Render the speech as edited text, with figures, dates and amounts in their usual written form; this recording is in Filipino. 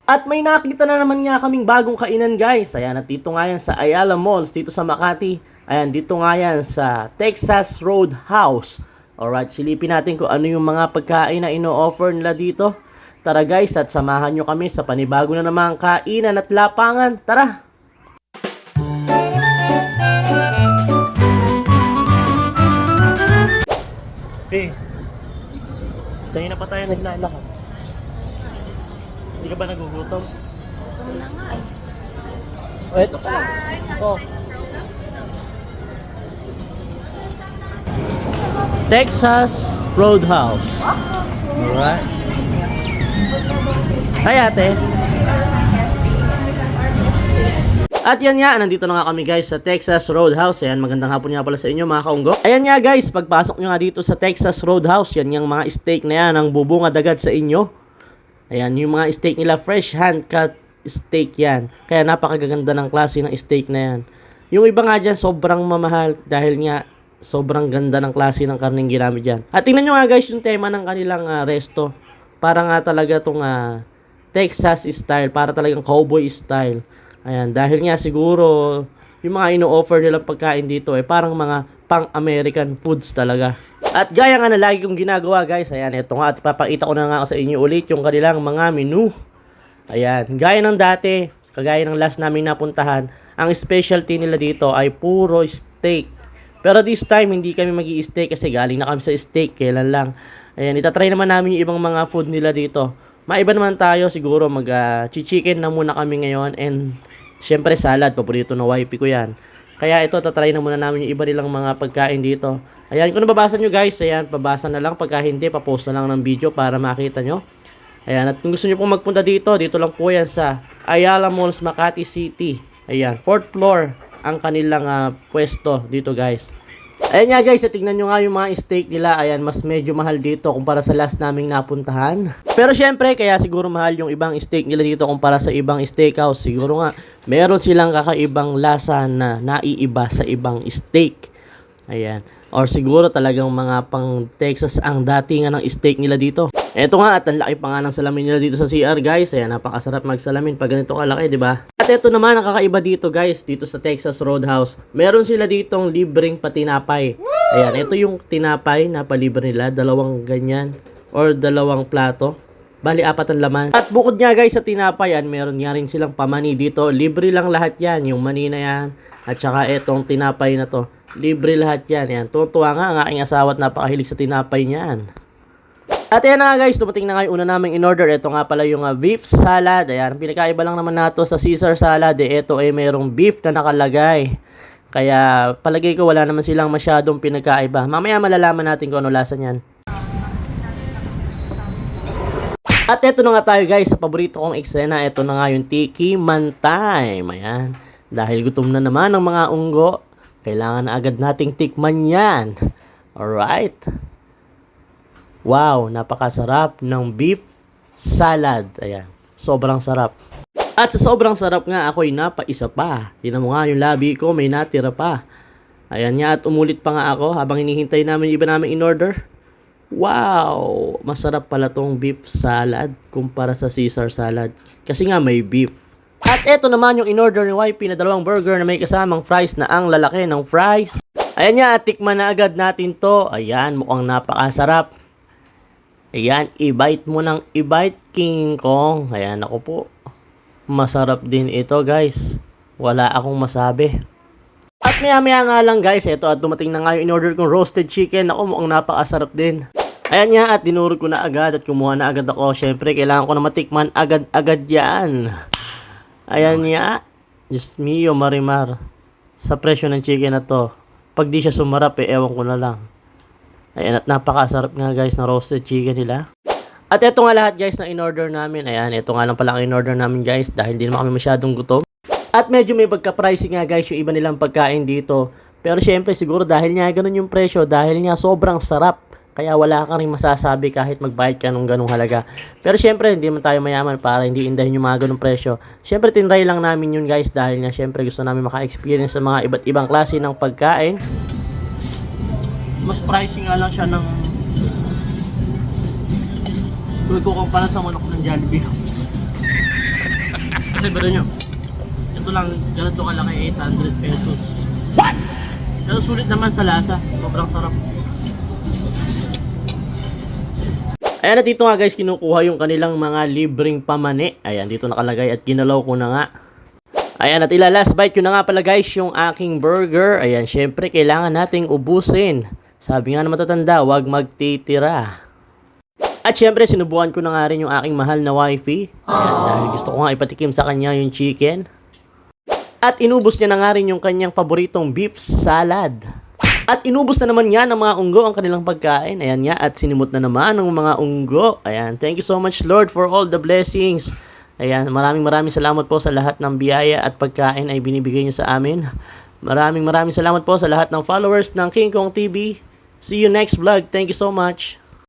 At may nakita na naman nga kaming bagong kainan guys. Ayan, at dito nga yan sa Ayala Malls, dito sa Makati. Ayan, dito nga yan sa Texas Roadhouse. Alright, silipin natin kung ano yung mga pagkain na ino-offer nila dito. Tara guys, at samahan nyo kami sa panibago na namang kainan at lapangan. Tara! Hey, kanina pa tayo naglalakad. Hindi ka ba nagugutom? Gutom na nga eh. O, eto pa. Oh. Texas Roadhouse. Alright. Hi ate. At yan nga, nandito na nga kami guys sa Texas Roadhouse. Ayan, magandang hapon nga pala sa inyo mga kaunggo. Ayan nga guys, pagpasok nyo nga dito sa Texas Roadhouse, yan yung mga steak na yan, ang bubungad agad sa inyo. Ayan, yung mga steak nila, fresh hand-cut steak yan. Kaya napakaganda ng klase ng steak na yan. Yung iba nga dyan, sobrang mamahal dahil nga sobrang ganda ng klase ng karneng ginamit dyan. At tingnan nyo nga guys yung tema ng kanilang resto. Para nga talaga itong Texas style, para talagang cowboy style. Ayan, dahil nga siguro yung mga ino-offer nilang pagkain dito parang mga pang-American foods talaga. At gaya nga na lagi kong ginagawa guys, ayan, ito nga at ipapakita ko na nga sa inyo ulit yung kanilang mga menu. Ayan, gaya ng dati, kagaya ng last namin napuntahan, ang specialty nila dito ay puro steak. Pero this time, hindi kami magi-steak kasi galing na kami sa steak, kailan lang. Ayan, itatry naman namin yung ibang mga food nila dito. Maiba naman tayo, siguro mag-chicken na muna kami ngayon and syempre salad, paborito na wifey ko yan. Kaya ito, tatry na muna namin yung iba nilang mga pagkain dito. Ayan, kung nababasa nyo guys, ayan, pabasa na lang. Pagka hindi, papost na lang ng video para makita nyo. Ayan, at kung gusto nyo pong magpunta dito, dito lang po yan sa Ayala Malls, Makati City. Ayan, 4th floor ang kanilang pwesto dito guys. Ayan nga guys, tingnan nyo nga yung mga steak nila. Ayan, mas medyo mahal dito kumpara sa last naming napuntahan. Pero syempre, kaya siguro mahal yung ibang steak nila dito kumpara sa ibang steakhouse. Siguro nga, meron silang kakaibang lasa na naiiba sa ibang steak. Ayan. Or siguro talagang mga pang Texas ang datingan ng steak nila dito. Eto nga, at ang laki pa nga ng salamin nila dito sa CR guys. Ayan, napakasarap magsalamin pag ganito kalaki, di ba? At eto naman, ang kakaiba dito guys, dito sa Texas Roadhouse. Meron sila ditong libreng patinapay. Ayan, ito yung tinapay na palibre nila. Dalawang ganyan. Or dalawang plato. Bali, 4 ang laman. At bukod nga guys sa tinapay yan, meron nga rin silang pamani dito. Libre lang lahat yan. Yung mani na yan. At saka etong tinapay na to. Libre lahat yan. Ayan, tuwa nga ang aking asawa at napakahilig sa tinapay niyan. At ayan na nga guys, dumating na nga yung una naming in-order. Ito nga pala yung beef salad. Ayan, pinakaiba lang naman nato sa Caesar salad. Ito merong beef na nakalagay. Kaya palagay ko wala naman silang masyadong pinagkaiba. Mamaya malalaman natin kung ano lasa niyan. At eto na nga tayo guys, sa paborito kong eksena. Ito na nga yung Tiki Man Time. Ayan, dahil gutom na naman ang mga unggo, kailangan na agad nating tikman yan. Alright. Wow, napakasarap ng beef salad. Ayan, sobrang sarap. At sa sobrang sarap nga, ako'y napaisa pa. Tingnan mo nga yung labi ko, may natira pa. Ayan nga, at umulit pa nga ako habang hinihintay namin yung iba namin in order. Wow, masarap pala tong beef salad kumpara sa Caesar salad. Kasi nga may beef. At eto naman yung in-order ni YP na 2 burger na may kasamang fries na ang lalaki ng fries. Ayan nga, tikman na agad natin to. Ayan, mukhang napakasarap. Ayan, i-bite mo ng i-bite, King Kong. Ayan, ako po. Masarap din ito guys. Wala akong masabi. At maya nga lang guys, ito at dumating na nga yung in-order kong roasted chicken. Ako, mukhang napakasarap din. Ayan nga, at dinurog ko na agad at kumuha na agad ako. Syempre, kailangan ko na matikman agad-agad yan. Ayan nga, Diyos mio marimar, sa presyo ng chicken na to, pag di siya sumarap ewan ko na lang. Ayan, at napakasarap nga guys na roasted chicken nila. At eto nga lahat guys na in-order namin. Ayan, eto nga lang pala ang in-order namin guys dahil di naman kami masyadong gutom. At medyo may pagka-pricey nga guys yung iba nilang pagkain dito. Pero syempre siguro dahil nga ganun yung presyo, dahil nga sobrang sarap. Kaya wala kang rin masasabi kahit magbayad ka ng ganung halaga. Pero syempre, hindi man tayo mayaman para hindi indahin yung mga ganung presyo. Syempre, tinry lang namin yun guys dahil nga syempre gusto namin maka-experience sa mga iba't ibang klase ng pagkain. Mas pricey nga lang siya ng kung kukumpara sa manok ng Jollibee. Ate, pero nyo. Ito lang, ganito kalaki, 800 pesos. What? Pero sulit naman sa lasa. Sobrang sarap. Ayan, at dito nga guys, kinukuha yung kanilang mga libreng pamani. Ayan, dito nakalagay at ginalaw ko na nga. Ayan, at last bite ko na nga pala guys yung aking burger. Ayan, syempre kailangan nating ubusin. Sabi nga na matatanda, wag magtitira. At syempre, sinubukan ko na nga rin yung aking mahal na wifey. Ayan, dahil gusto ko nga ipatikim sa kanya yung chicken. At inubos niya na nga rin yung kanyang paboritong beef salad. At inubos na naman niya ng mga unggo ang kanilang pagkain. Ayan nga, at sinimot na naman ng mga unggo. Ayan, thank you so much Lord for all the blessings. Ayan, maraming salamat po sa lahat ng biyaya at pagkain ay binibigay niyo sa amin. Maraming salamat po sa lahat ng followers ng King Kong TV. See you next vlog. Thank you so much.